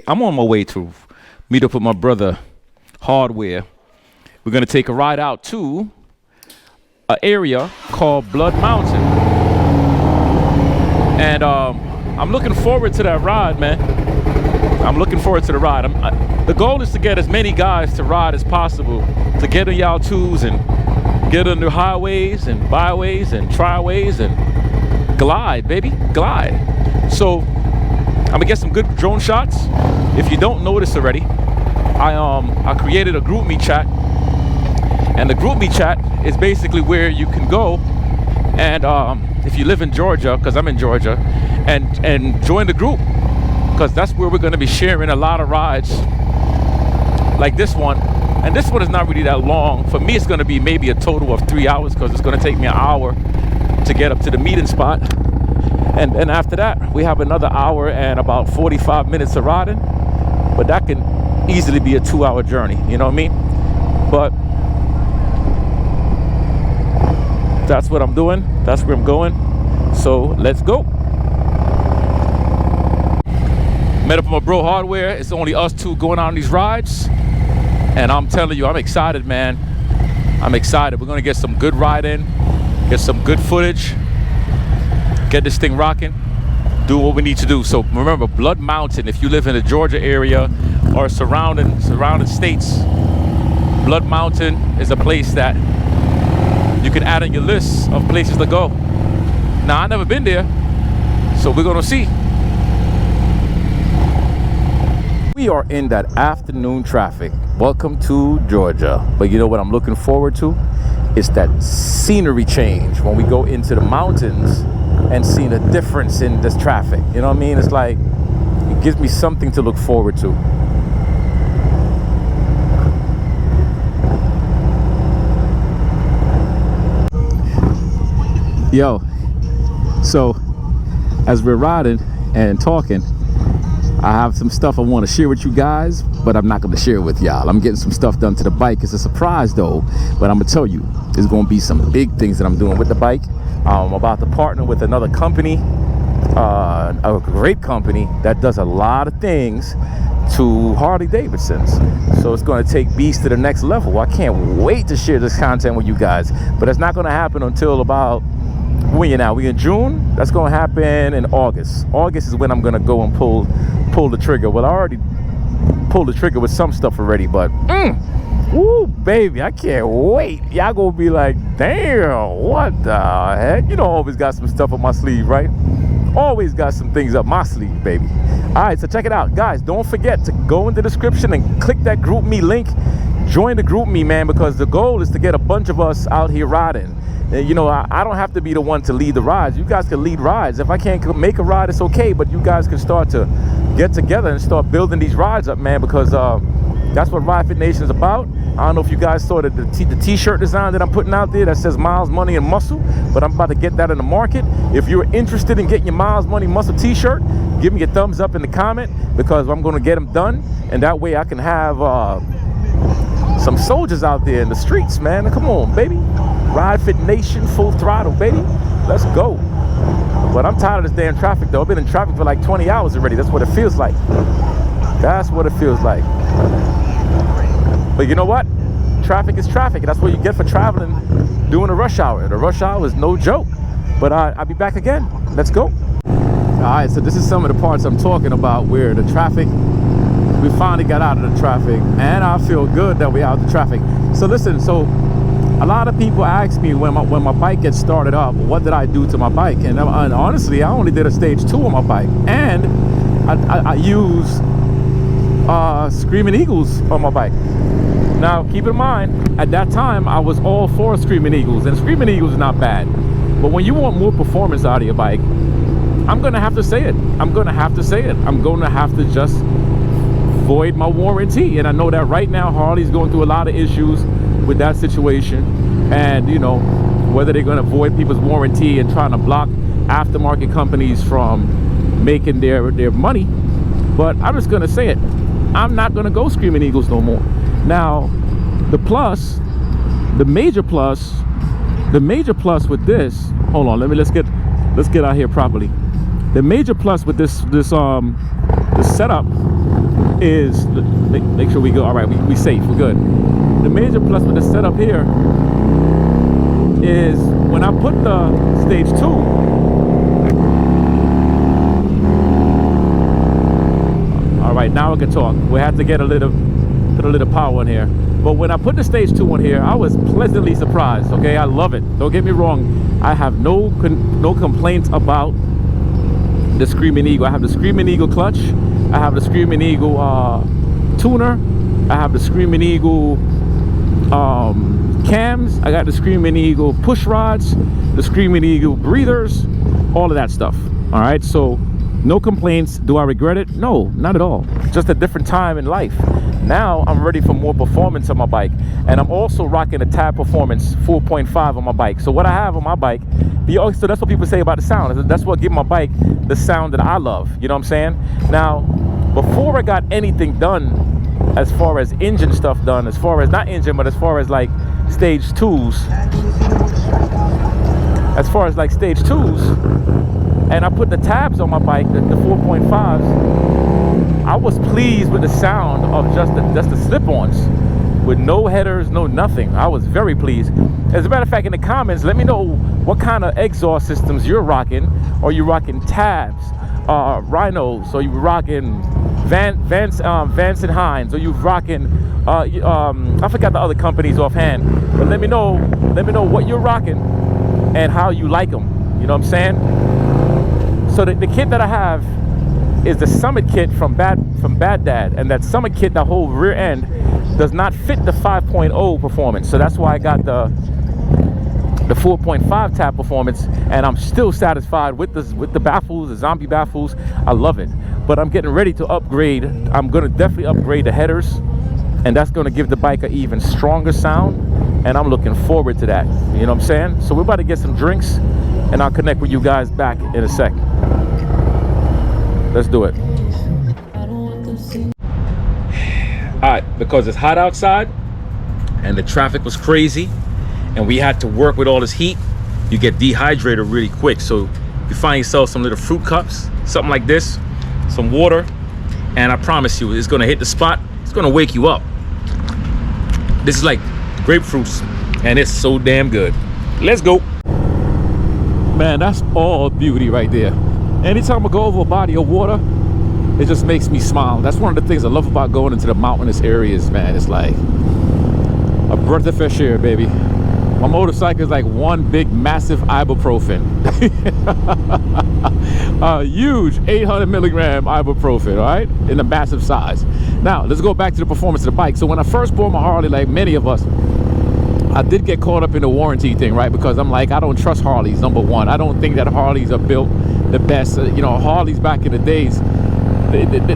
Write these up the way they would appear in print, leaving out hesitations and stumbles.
I'm on my way to meet up with my brother Hardware. We're gonna take a ride out to an area called Blood Mountain, and I'm looking forward to that ride, man. I'm looking forward to the ride. The goal is to get as many guys to ride as possible, to get on y'all twos and get on the highways and byways and triways and glide, baby, glide. So I'm gonna get some good drone shots. If you don't know this already, I created a group me chat, and the group me chat is basically where you can go and if you live in Georgia, because I'm in Georgia, and join the group, because that's where we're going to be sharing a lot of rides like this one. And this one is not really that long. For me, it's going to be maybe a total of 3 hours, because it's going to take me an hour to get up to the meeting spot. And then after that, we have another hour and about 45 minutes of riding. But that can easily be a 2-hour journey, you know what I mean? But that's what I'm doing. That's where I'm going. So let's go. Met up with my bro Hardware. It's only us two going on these rides. And I'm telling you, I'm excited, man. I'm excited. We're going to get some good riding, get some good footage, get this thing rocking, do what we need to do. So remember, Blood Mountain, if you live in the Georgia area or surrounding states, Blood Mountain is a place that you can add on your list of places to go. Now, I've never been there, so we're gonna see. We are in that afternoon traffic. Welcome to Georgia. But you know what I'm looking forward to? It's that scenery change when we go into the mountains and seeing a difference in this traffic. You know what I mean? It's like, it gives me something to look forward to. Yo, so as we're riding and talking, I have some stuff I want to share with you guys, but I'm not going to share it with y'all. I'm getting some stuff done to the bike. It's a surprise though, but I'm going to tell you, there's going to be some big things that I'm doing with the bike. I'm about to partner with another company, a great company that does a lot of things to Harley Davidsons. So it's going to take Beast to the next level. I can't wait to share this content with you guys, but it's not going to happen until about, we in June. That's going to happen in August. August is when I'm going to go and pull the trigger. Well, I already pulled the trigger with some stuff already, but woo, baby, I can't wait. Y'all gonna be like, damn, what the heck? You know, I always got some stuff up my sleeve, right? Always got some things up my sleeve, baby. All right, so check it out, guys. Don't forget to go in the description and click that group me link. Join the group me, man, because the goal is to get a bunch of us out here riding. And, you know, I don't have to be the one to lead the rides. You guys can lead rides. If I can't make a ride, it's okay, but you guys can start to get together and start building these rides up, man, because that's what Ride Fit Nation is about. I don't know if you guys saw the t-shirt design that I'm putting out there that says Miles, Money, and Muscle, but I'm about to get that in the market. If you're interested in getting your Miles, Money, Muscle t-shirt, give me a thumbs up in the comment, because I'm going to get them done, and that way I can have some soldiers out there in the streets, man. Come on, baby. Ride Fit Nation, full throttle, baby. Let's go. But I'm tired of this damn traffic, though. I've been in traffic for like 20 hours already. That's what it feels like. That's what it feels like. But you know what? Traffic is traffic. That's what you get for traveling during the rush hour. The rush hour is no joke. But I'll be back again. Let's go. All right, so this is some of the parts I'm talking about where the traffic, we finally got out of the traffic, and I feel good that we're out of the traffic. So listen, a lot of people ask me when my bike gets started up, what did I do to my bike? And honestly, I only did a stage 2 on my bike, and I use Screaming Eagles on my bike. Now, keep in mind, at that time, I was all for Screaming Eagles, and Screaming Eagles is not bad. But when you want more performance out of your bike, I'm gonna have to say it. I'm gonna have to just void my warranty. And I know that right now, Harley's going through a lot of issues with that situation, and you know, whether they're going to void people's warranty and trying to block aftermarket companies from making their money. But I'm just going to say it, I'm not going to go Screaming Eagles no more. Now the major plus with this, hold on, let's get out here properly. The major plus with this setup is, make sure we go, all right, we safe, we're good. The major plus with the setup here is when I put the stage 2, all right, now I can talk. We had to get a little power in here. But when I put the stage 2 on here, I was pleasantly surprised. Okay, I love it. Don't get me wrong. I have no complaints about the Screaming Eagle. I have the Screaming Eagle clutch. I have the Screaming Eagle tuner. I have the Screaming Eagle cams. I got the Screaming Eagle push rods, the Screaming Eagle breathers, all of that stuff. All right, so no complaints. Do I regret it? No, not at all. Just a different time in life. Now I'm ready for more performance on my bike, and I'm also rocking a Tab Performance 4.5 on my bike. So what I have on my bike, so that's what people say about the sound. That's what gives my bike the sound that I love. You know what I'm saying? Now, before I got anything done, as far as engine stuff done, as far as not engine, but as far as like stage 2s, as far as like stage 2s, and I put the tabs on my bike, the 4.5s. I was pleased with the sound of just the slip-ons, with no headers, no nothing. I was very pleased. As a matter of fact, in the comments, let me know what kind of exhaust systems you're rocking. Are you rocking tabs, rhinos? Are you rocking Vance and Hines? Are you rocking? I forgot the other companies offhand, but let me know what you're rocking and how you like them. You know what I'm saying? So the kit that I have is the Summit kit from Bad Dad, and that Summit kit, the whole rear end, does not fit the 5.0 performance. So that's why I got the 4.5 Tab Performance, and I'm still satisfied with the baffles, the zombie baffles. I love it, but I'm getting ready to upgrade. I'm gonna definitely upgrade the headers, and that's gonna give the bike an even stronger sound, and I'm looking forward to that. You know what I'm saying? So we're about to get some drinks, and I'll connect with you guys back in a sec. Let's do it. All right, because it's hot outside and the traffic was crazy and we had to work with all this heat, you get dehydrated really quick. So you find yourself some little fruit cups, something like this, some water, and I promise you, it's gonna hit the spot. It's gonna wake you up. This is like grapefruits, and it's so damn good. Let's go. Man, that's all beauty right there. Anytime I go over a body of water, it just makes me smile. That's one of the things I love about going into the mountainous areas, man. It's like a breath of fresh air, baby. My motorcycle is like one big, massive ibuprofen. A huge 800 milligram ibuprofen, all right? In a massive size. Now, let's go back to the performance of the bike. So when I first bought my Harley, like many of us, I did get caught up in the warranty thing, right? Because I'm like, I don't trust Harleys, number one. I don't think that Harleys are built the best. You know, Harleys back in the days,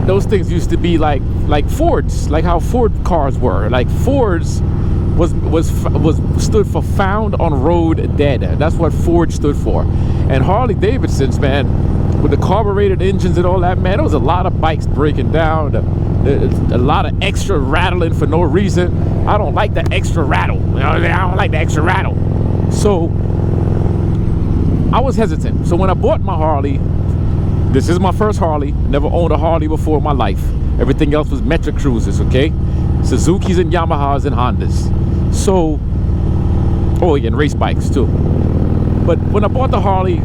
those things used to be like Fords, like how Ford cars were. Like Fords stood for found on road dead. That's what Ford stood for. And Harley Davidsons, man, with the carbureted engines and all that, man, there was a lot of bikes breaking down, a lot of extra rattling for no reason. I don't like the extra rattle. You know, I don't like the extra rattle. So I was hesitant. So when I bought my Harley, this is my first Harley. Never owned a Harley before in my life. Everything else was Metric Cruisers, okay? Suzukis and Yamahas and Hondas. So, oh yeah, and race bikes too. But when I bought the Harley,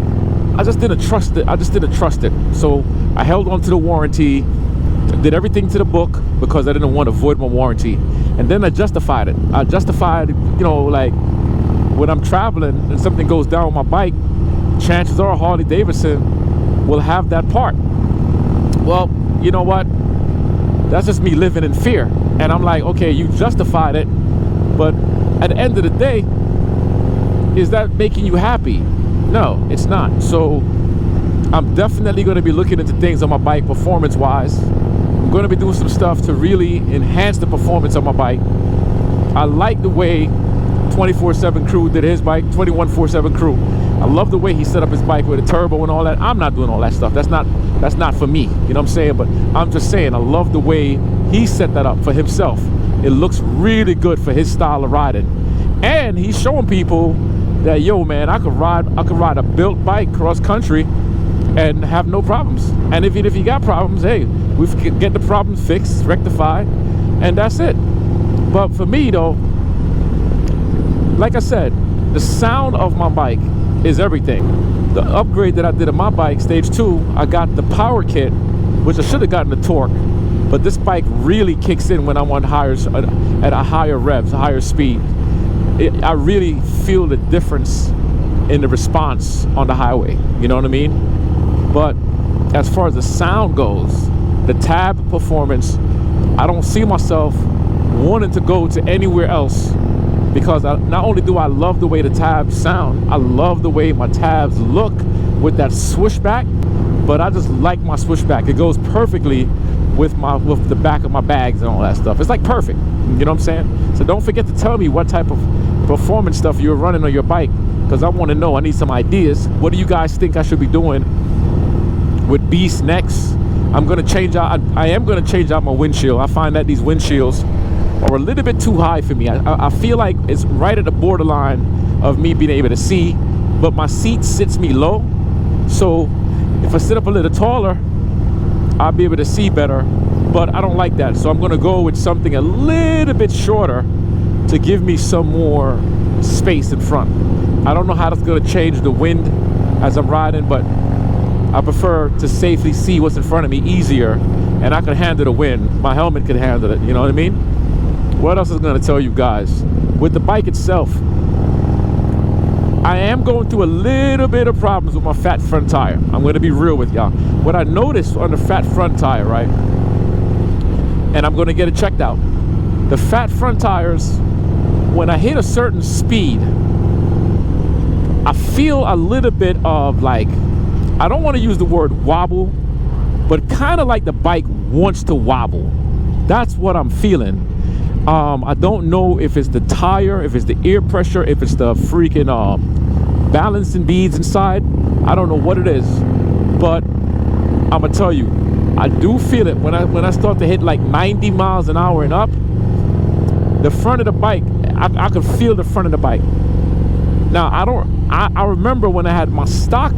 I just didn't trust it. So I held on to the warranty, did everything to the book because I didn't want to void my warranty. And then I justified it. I justified, you know, like when I'm traveling and something goes down with my bike, chances are Harley Davidson will have that part. Well, you know what? That's just me living in fear. And I'm like, okay, you justified it, but at the end of the day, is that making you happy? No, it's not. So I'm definitely going to be looking into things on my bike performance-wise. I'm going to be doing some stuff to really enhance the performance of my bike. I like the way 24/7 Crew did his bike, 21/47 Crew. I love the way he set up his bike with a turbo and all that. I'm not doing all that stuff. That's not for me. You know what I'm saying? But I'm just saying, I love the way he set that up for himself. It looks really good for his style of riding. And he's showing people that, yo, man, I could ride a built bike cross country and have no problems. And if you got problems, hey, We get the problem fixed, rectified, and that's it. But for me though, like I said, the sound of my bike is everything. The upgrade that I did on my bike, stage 2, I got the power kit, which I should have gotten the torque, but this bike really kicks in when I'm on at a higher revs, a higher speed. I really feel the difference in the response on the highway, you know what I mean? But as far as the sound goes, the tab performance, I don't see myself wanting to go to anywhere else, because not only do I love the way the tabs sound, I love the way my tabs look with that swooshback, but I just like my swooshback. It goes perfectly with the back of my bags and all that stuff. It's like perfect, you know what I'm saying? So don't forget to tell me what type of performance stuff you're running on your bike, because I want to know. I need some ideas. What do you guys think I should be doing with Beast next? I'm going to change out, I am going to change out my windshield. I find that these windshields are a little bit too high for me. I feel like it's right at the borderline of me being able to see, but my seat sits me low. So if I sit up a little taller, I'll be able to see better, but I don't like that. So I'm going to go with something a little bit shorter to give me some more space in front. I don't know how that's going to change the wind as I'm riding, but I prefer to safely see what's in front of me easier, and I can handle the wind. My helmet can handle it, you know what I mean? What else is going to tell you guys? With the bike itself, I am going through a little bit of problems with my fat front tire. I'm going to be real with y'all. What I noticed on the fat front tire, right? And I'm going to get it checked out. The fat front tires, when I hit a certain speed, I feel a little bit of like, I don't want to use the word wobble, but kind of like the bike wants to wobble. That's what I'm feeling. I don't know if it's the tire, if it's the air pressure, if it's the freaking balancing beads inside. I don't know what it is, but I'm gonna tell you, I do feel it when I start to hit like 90 miles an hour and up. The front of the bike, I can feel the front of the bike. Now I remember when I had my stock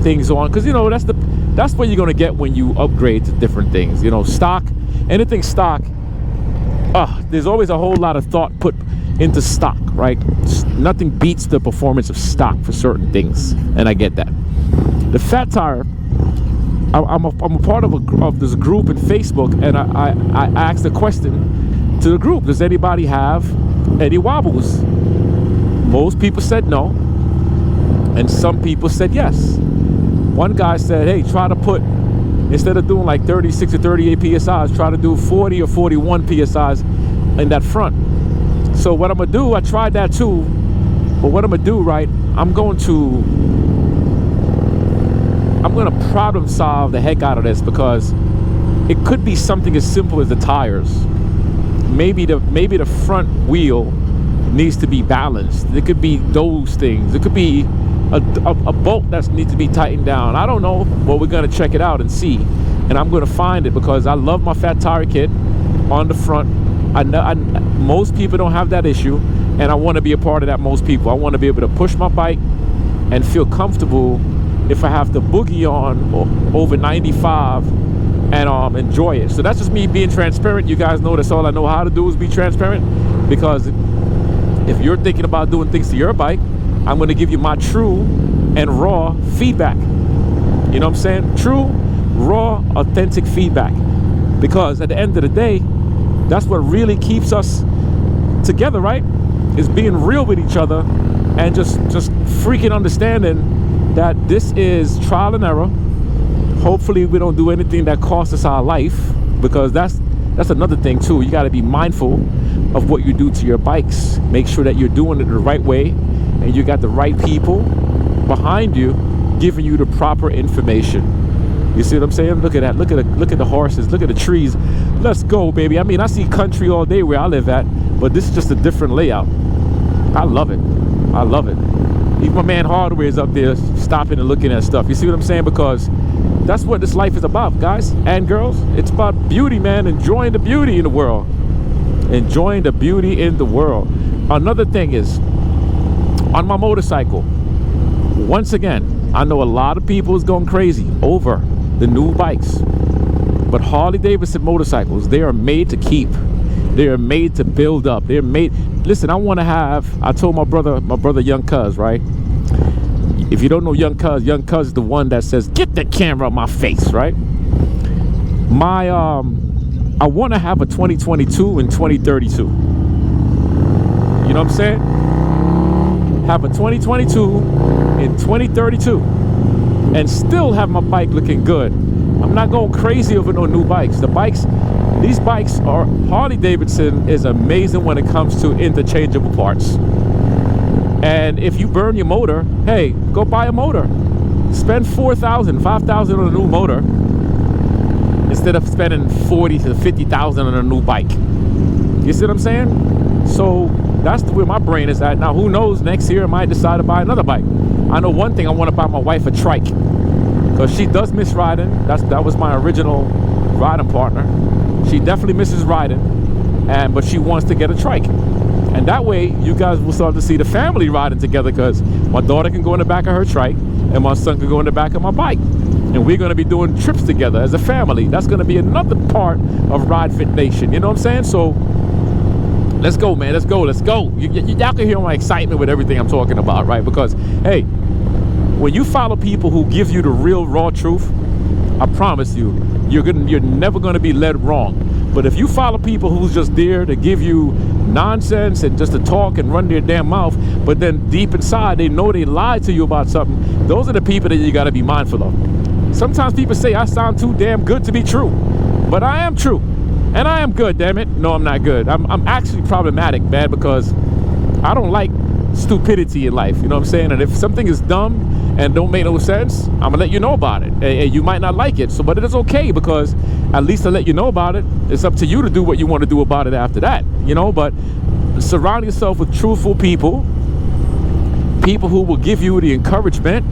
things on, because you know that's what you're gonna get when you upgrade to different things. You know, stock, anything stock. There's always a whole lot of thought put into stock, right? Nothing beats the performance of stock for certain things, and I get that. The fat tire, I'm a part of this group in Facebook, and I asked a question to the group: does anybody have any wobbles? Most people said no, and some people said yes. One guy said, hey, try to put, instead of doing like 36 or 38 PSIs, try to do 40 or 41 PSIs in that front. So what I'm gonna do, I tried that too, but what I'm gonna do, right, I'm gonna problem solve the heck out of this, because it could be something as simple as the tires. Maybe the front wheel needs to be balanced. It could be those things. It could be a bolt that needs to be tightened down. I don't know, but we're gonna check it out and see, and I'm gonna find it, because I love my fat tire kit on the front. I know most people don't have that issue, and I want to be a part of that. Most people, I want to be able to push my bike and feel comfortable if I have to boogie on over 95 and enjoy it. So that's just me being transparent. You guys know that's all I know how to do is be transparent, because if you're thinking about doing things to your bike, I'm going to give you my true and raw feedback. You know what I'm saying? True, raw, authentic feedback. Because at the end of the day, that's what really keeps us together, right? Is being real with each other and just freaking understanding that this is trial and error. Hopefully we don't do anything that costs us our life, because that's another thing too. You got to be mindful of what you do to your bikes. Make sure that you're doing it the right way, and you got the right people behind you giving you the proper information. You see what I'm saying? Look at that. Look at the horses. Look at the trees. Let's go, baby. I mean, I see country all day where I live at, but this is just a different layout. I love it. I love it. Even my man Hardware is up there stopping and looking at stuff. You see what I'm saying? Because that's what this life is about, guys and girls. It's about beauty, man. Enjoying the beauty in the world. Enjoying the beauty in the world. Another thing is, on my motorcycle, once again, I know a lot of people is going crazy over the new bikes, But Harley Davidson motorcycles, they are made to keep. They are made to build up. They're made. Listen, I told my brother Young Cuz, right? If you don't know Young Cuz is the one that says, get the camera on my face, right? I want to have a 2022 and 2032. You know what I'm saying? Have a 2022 and 2032 and still have my bike looking good. I'm not going crazy over no new bikes. These bikes are, Harley Davidson is amazing when it comes to interchangeable parts. And if you burn your motor, hey, go buy a motor. Spend $4,000, $5,000 on a new motor instead of spending $40,000 to $50,000 on a new bike. You see what I'm saying? So that's where my brain is at. Now, who knows? Next year I might decide to buy another bike. I know one thing, I want to buy my wife a trike because she does miss riding. That was my original riding partner. She definitely misses riding, but she wants to get a trike. And that way, you guys will start to see the family riding together because my daughter can go in the back of her trike and my son can go in the back of my bike. And we're going to be doing trips together as a family. That's going to be another part of Ride Fit Nation. You know what I'm saying? So let's go, man. Let's go. Y'all can hear my excitement with everything I'm talking about, right? Because, hey, when you follow people who give you the real raw truth, I promise you, you're never going to be led wrong. But if you follow people who's just there to give you nonsense and just to talk and run their damn mouth, but then deep inside they know they lied to you about something, those are the people that you got to be mindful of. Sometimes people say I sound too damn good to be true, but I am true, and I am good. Damn it, no, I'm not good. I'm actually problematic, man, because I don't like stupidity in life. You know what I'm saying? And if something is dumb and don't make no sense, I'm gonna let you know about it. And you might not like it, but it is okay, because at least I let you know about it. It's up to you to do what you want to do about it after that, you know. But surround yourself with truthful people who will give you the encouragement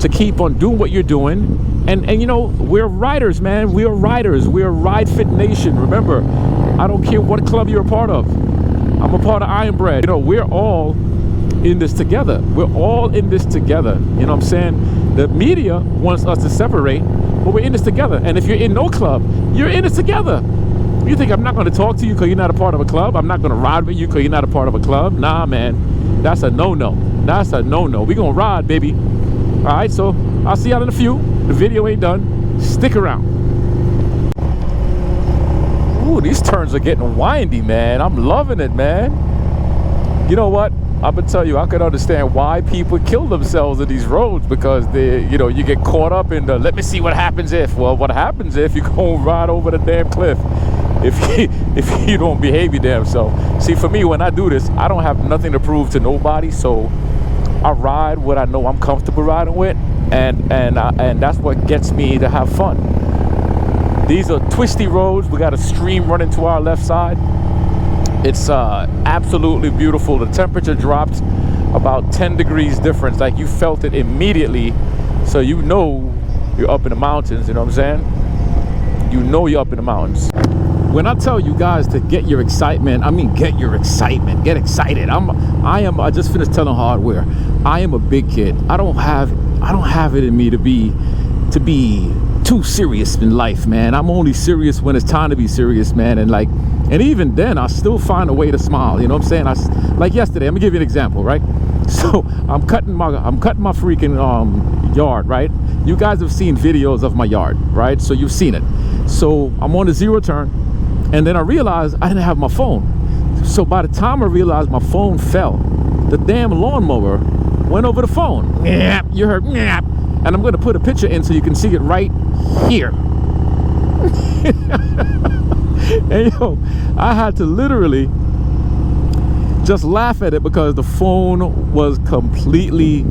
to keep on doing what you're doing. And you know, we're riders, man. We are riders. We are Ride Fit Nation. Remember, I don't care what club you're a part of. I'm a part of Iron Bread. You know, we're all in this together. We're all in this together. You know what I'm saying? The media wants us to separate, but we're in this together. And if you're in no club, you're in this together. You think I'm not going to talk to you because you're not a part of a club? I'm not going to ride with you because you're not a part of a club? Nah, man. That's a no-no. That's a no-no. We're going to ride, baby. All right, so I'll see y'all in a few. The video ain't done. Stick around. Ooh, these turns are getting windy, man. I'm loving it, man. You know what? I'm gonna tell you, I could understand why people kill themselves in these roads, because you get caught up in the, let me see what happens if. Well, what happens if you go ride over the damn cliff if you don't behave your damn self? See, for me, when I do this, I don't have nothing to prove to nobody, so I ride what I know I'm comfortable riding with, and that's what gets me to have fun. These are twisty roads. We got a stream running to our left side. It's absolutely beautiful. The temperature dropped about 10 degrees difference. Like, you felt it immediately. So you know you're up in the mountains, you know what I'm saying? You know you're up in the mountains. When I tell you guys to get your excitement, I mean get your excitement. Get excited. I just finished telling Hardware, I am a big kid. I don't have it in me to be too serious in life, man. I'm only serious when it's time to be serious, man. And even then, I still find a way to smile. You know what I'm saying? Like yesterday, let me give you an example, right? So I'm cutting my freaking yard, right? You guys have seen videos of my yard, right? So you've seen it. So I'm on the zero turn, and then I realized I didn't have my phone. So by the time I realized my phone fell, the damn lawnmower went over the phone. Yep, you heard, yep. And I'm going to put a picture in so you can see it right here. And yo, I had to literally just laugh at it because the phone was completely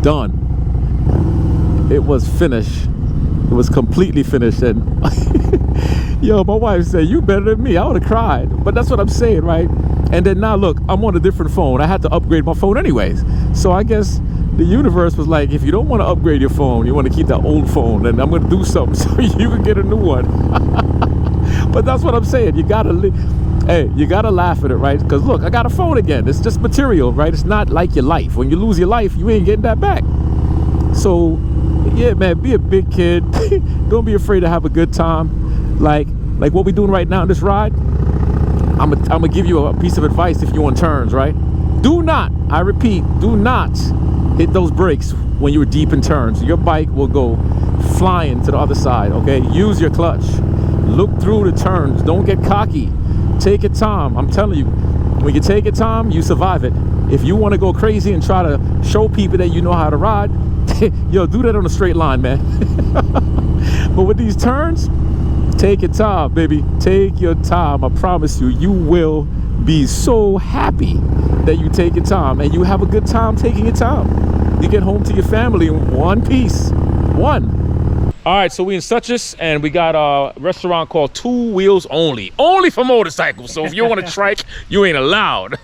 done. It was finished. It was completely finished. And yo, my wife said, you better than me. I would have cried. But that's what I'm saying, right? And then now look, I'm on a different phone. I had to upgrade my phone anyways. So I guess the universe was like, if you don't want to upgrade your phone, you want to keep that old phone, then I'm going to do something so you can get a new one. But that's what I'm saying. You gotta laugh at it, right? Because look, I got a phone again. It's just material, right? It's not like your life. When you lose your life, you ain't getting that back. So yeah, man, be a big kid. Don't be afraid to have a good time. like what we're doing right now in this ride, I'm gonna give you a piece of advice if you're on turns, right? Do not, I repeat, do not hit those brakes when you're deep in turns. Your bike will go flying to the other side, okay? Use your clutch. Look through the turns. Don't get cocky. Take your time. I'm telling you, when you take your time, you survive it. If you want to go crazy and try to show people that you know how to ride, yo, do that on a straight line, man. But with these turns, take your time, baby. Take your time. I promise you, you will be so happy that you take your time, and you have a good time taking your time. You get home to your family in one piece. One. All right, so we in Suches, and we got a restaurant called Two Wheels Only. Only for motorcycles. So if you want to trike, you ain't allowed.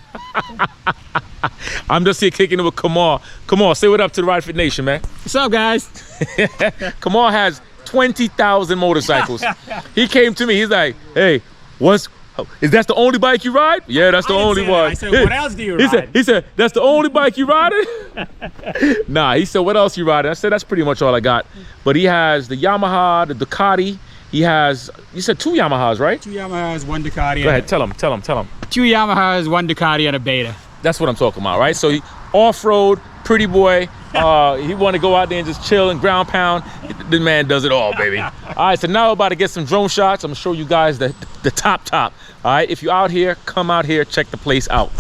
I'm just here kicking it with Kamal. Kamal, say what up to the Ride Fit Nation, man. What's up, guys? Kamal has 20,000 motorcycles. He came to me, he's like, hey, is that the only bike you ride? Yeah, that's the only one. I said, what else do you ride? He said, that's the only bike you riding? Nah, he said, what else you riding? I said, that's pretty much all I got. But he has the Yamaha, the Ducati. He has, you said 2 Yamahas, right? 2 Yamahas, 1 Ducati. Go ahead, tell him. 2 Yamahas, 1 Ducati, and a Beta. That's what I'm talking about, right? So he off-road, pretty boy. He want to go out there and just chill and ground pound. The man does it all, baby. All right, so now we're about to get some drone shots. I'm gonna show you guys the top. All right, if you're out here, come out here, check the place out.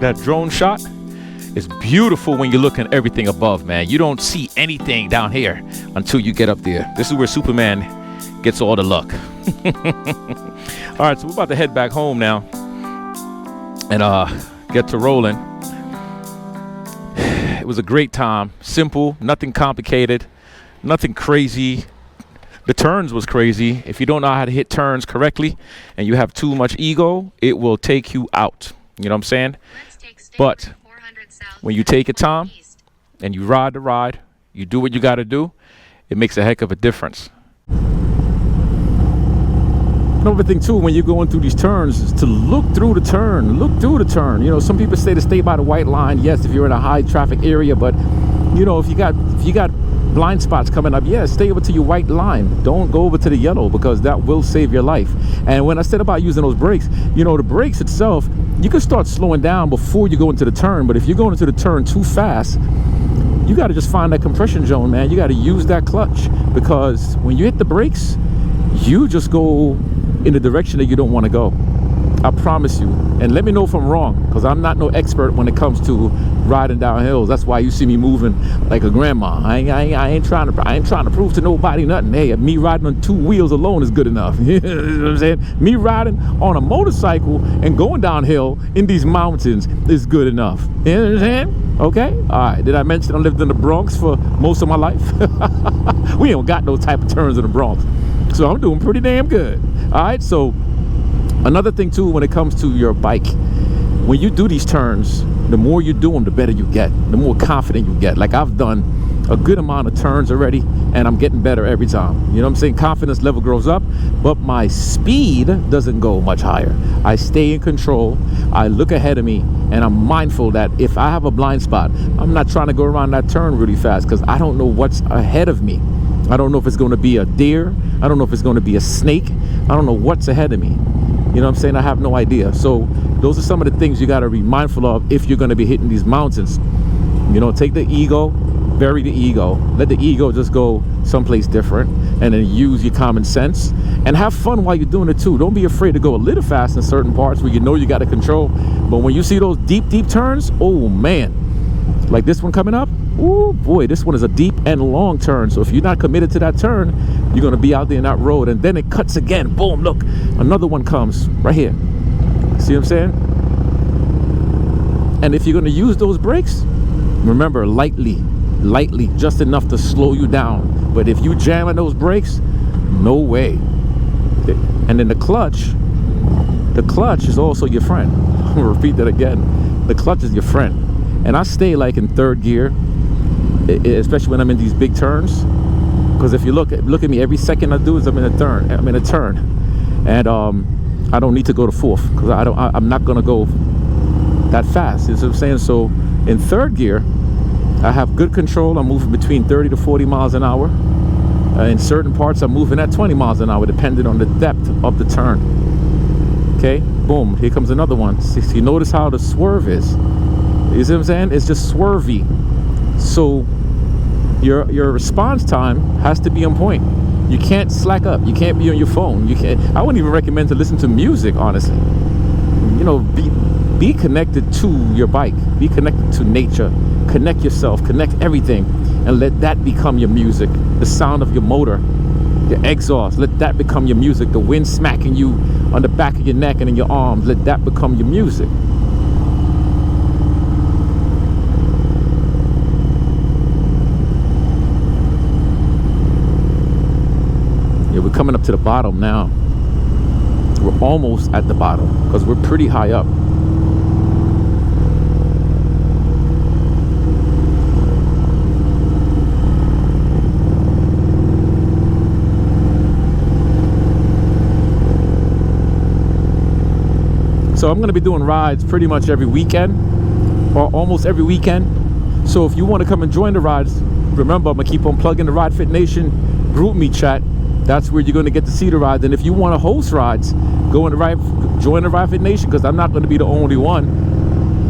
That drone shot is beautiful when you're looking at everything above, man. You don't see anything down here until you get up there. This is where Superman gets all the luck. All right, so we're about to head back home now and get to rolling. It was a great time. Simple, nothing complicated, nothing crazy. the turns was crazy. If you don't know how to hit turns correctly and you have too much ego, it will take you out. You know what I'm saying? But when you take your time and you ride the ride, you do what you got to do, it makes a heck of a difference. Another thing too, when you're going through these turns, is to look through the turn. Look through the turn. You know, some people say to stay by the white line. Yes, if you're in a high traffic area, but you know, if you got blind spots coming up, yeah, stay over to your white line. Don't go over to the yellow, because that will save your life. And when I said about using those brakes, you know, the brakes itself, you can start slowing down before you go into the turn. But if you're going into the turn too fast, you got to just find that compression zone, man. You got to use that clutch, because when you hit the brakes, you just go in the direction that you don't want to go. I promise you. And let me know if I'm wrong, because I'm not no expert when it comes to riding down hills. That's why you see me moving like a grandma. I ain't trying to prove to nobody nothing. Hey, me riding on 2 wheels alone is good enough. You know what I'm saying? Me riding on a motorcycle and going downhill in these mountains is good enough. You know what I'm saying? Okay? All right. Did I mention I lived in the Bronx for most of my life? We ain't got no type of turns in the Bronx. So I'm doing pretty damn good. All right? So another thing too, when it comes to your bike, when you do these turns, the more you do them, the better you get, the more confident you get. Like, I've done a good amount of turns already, and I'm getting better every time. You know what I'm saying? Confidence level grows up, but my speed doesn't go much higher. I stay in control. I look ahead of me, and I'm mindful that if I have a blind spot, I'm not trying to go around that turn really fast, because I don't know what's ahead of me. I don't know if it's going to be a deer. I don't know if it's going to be a snake. I don't know what's ahead of me. You know what I'm saying? I have no idea. So those are some of the things you got to be mindful of if you're going to be hitting these mountains. You know, take the ego, bury the ego. Let the ego just go someplace different, and then use your common sense and have fun while you're doing it too. Don't be afraid to go a little fast in certain parts where you know you got to control. But when you see those deep, deep turns, oh man, like this one coming up, oh boy, this one is a deep and long turn. So if you're not committed to that turn, you're going to be out there in that road, and then it cuts again. Boom, look, another one comes right here. See what I'm saying? And if you're going to use those brakes, remember, lightly, just enough to slow you down. But if you jam on those brakes, no way. And then the clutch is also your friend. I'm gonna repeat that again. The clutch is your friend. And I stay like in third gear, especially when I'm in these big turns. Because if you look at me, every second I do is I'm in a turn, and I don't need to go to fourth, because I'm not gonna go that fast. You know what I'm saying? So in third gear, I have good control. I'm moving between 30 to 40 miles an hour. In certain parts, I'm moving at 20 miles an hour, depending on the depth of the turn. Okay, boom, here comes another one. See, you notice how the swerve is. You see what I'm saying? It's just swervy. So your response time has to be on point. You can't slack up. You can't be on your phone. I wouldn't even recommend to listen to music, honestly. You know, be connected to your bike. Be connected to nature. Connect yourself. Connect everything, and let that become your music. The sound of your motor, your exhaust, let that become your music. The wind smacking you on the back of your neck and in your arms, let that become your music. We're coming up to the bottom now. We're almost at the bottom, because we're pretty high up. So I'm going to be doing rides pretty much every weekend, or almost every weekend. So if you want to come and join the rides, remember, I'm going to keep on plugging the Ride Fit Nation group me chat. That's where you're going to get to see the rides. And if you want to host rides, join the Ride Fit Nation, because I'm not going to be the only one.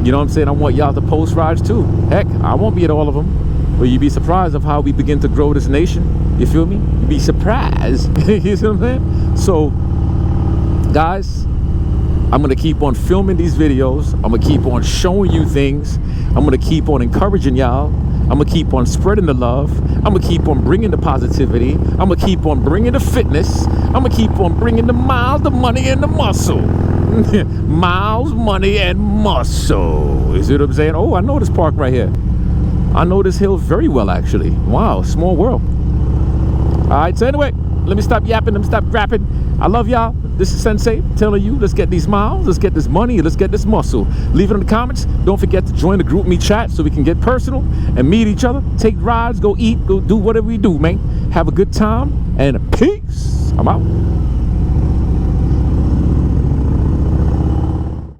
You know what I'm saying? I want y'all to post rides too. Heck, I won't be at all of them, but you'd be surprised of how we begin to grow this nation. You feel me? You'd be surprised. You see what I'm saying? So, guys, I'm going to keep on filming these videos. I'm going to keep on showing you things. I'm going to keep on encouraging y'all. I'm going to keep on spreading the love. I'm going to keep on bringing the positivity. I'm going to keep on bringing the fitness. I'm going to keep on bringing the miles, the money, and the muscle. Miles, money, and muscle. You see what I'm saying? Oh, I know this park right here. I know this hill very well, actually. Wow, small world. All right, so anyway, Let me stop yapping. Let me stop rapping. I love y'all. This is Sensei telling you, let's get these miles, let's get this money, and let's get this muscle. Leave it in the comments. Don't forget to join the group me chat so we can get personal and meet each other, take rides, go eat, go do whatever we do, man. Have a good time, and peace. I'm out.